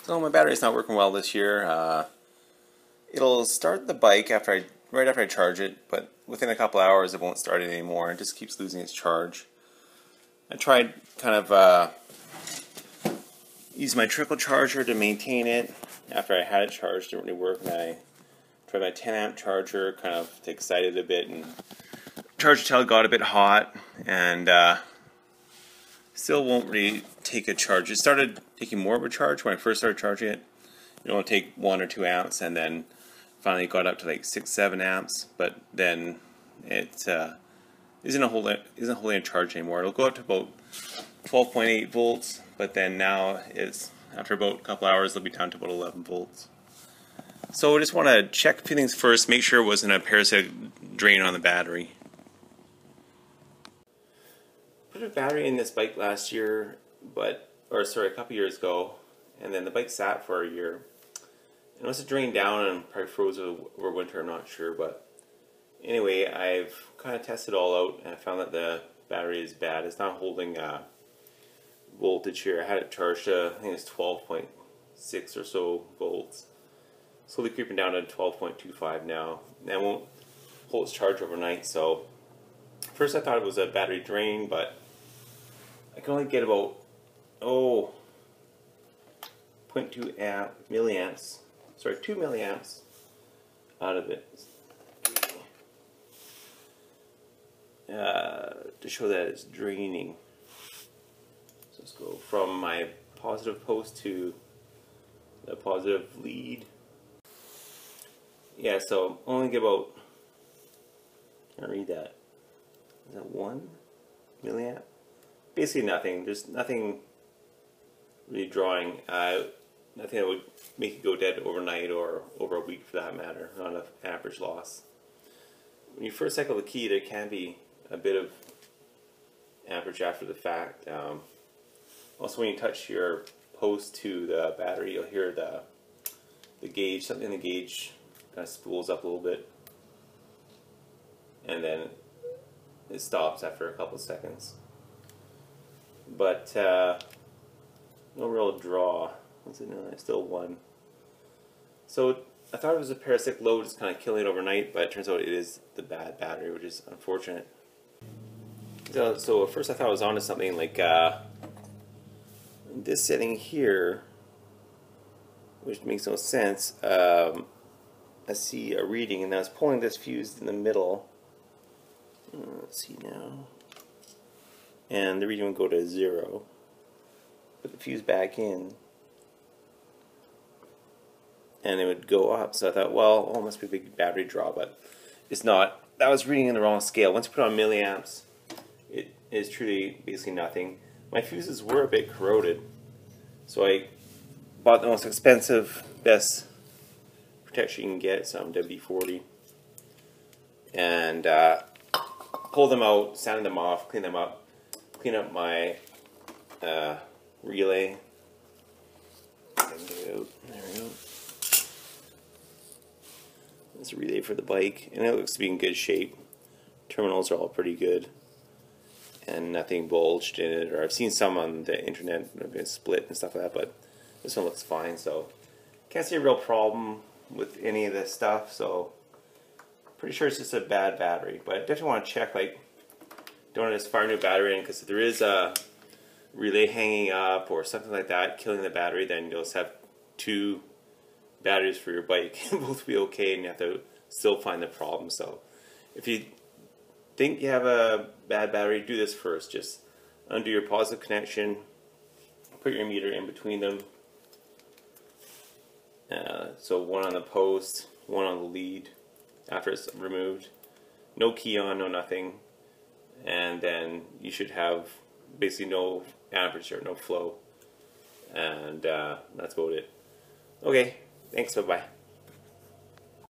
So my battery's not working well this year. It'll start the bike right after I charge it, but within a couple hours it won't start it anymore. It just keeps losing its charge. I tried kind of use my trickle charger to maintain it. After I had it charged, it didn't really work, and I tried my 10 amp charger kind of to excite it a bit and charged until it got a bit hot, and still won't really take a charge. It started taking more of a charge when I first started charging it. It only take 1 or 2 amps, and then finally got up to like 6-7 amps. But then it isn't holding a charge anymore. It'll go up to about 12.8 volts, but then now it's after about a couple hours it'll be down to about 11 volts. So I just want to check a few things first, make sure it wasn't a parasitic drain on the battery. Put a battery in this bike last year, a couple years ago, and then the bike sat for a year. And it must have drained down and probably froze over winter, I'm not sure, but anyway, I've kind of tested it all out and I found that the battery is bad. It's not holding voltage here. I had it charged to, I think it's 12.6 or so volts. Slowly creeping down to 12.25 now. And it won't hold its charge overnight, so first I thought it was a battery drain, but I can only get about 0.2 milliamps, sorry, 2 milliamps out of it to show that it's draining. So let's go from my positive post to the positive lead. Yeah, so only get about, can't read that. Is that 1 milliamp? Basically nothing. There's nothing really drawing. Nothing that would make it go dead overnight or over a week for that matter. Not enough amperage loss. When you first cycle the key, there can be a bit of amperage after the fact. Also, when you touch your post to the battery, you'll hear the gauge, something in the gauge kind of spools up a little bit, and then it stops after a couple of seconds. But no real draw. What's it now? It's still 1. So I thought it was a parasitic load, just kind of killing it overnight, but it turns out it is the bad battery, which is unfortunate. So at first I thought I was onto something, like this setting here, which makes no sense. I see a reading, and I was pulling this fuse in the middle. Let's see now. And the reading would go to 0. Put the fuse back in, and it would go up. So I thought, well, it must be a big battery draw, but it's not. That was reading in the wrong scale. Once you put on milliamps, it is truly basically nothing. My fuses were a bit corroded, so I bought the most expensive, best protection you can get, some WD-40, and pull them out, sand them off, clean them up, clean up my relay. There we go. This relay for the bike, and it looks to be in good shape. Terminals are all pretty good, and nothing bulged in it. Or I've seen some on the internet that have been split and stuff like that, but this one looks fine. So can't see a real problem with any of this stuff. So pretty sure it's just a bad battery, but I definitely want to check. Like, don't want to just fire a new battery in, because if there is a relay hanging up or something like that killing the battery, then you'll just have 2 batteries for your bike. Both will be okay, and you have to still find the problem. So if you think you have a bad battery, do this first. Just undo your positive connection, put your meter in between them. So 1 on the post, 1 on the lead after it's removed. No key on, no nothing. And then you should have basically no amperage or no flow. And that's about it. Okay, thanks, bye-bye.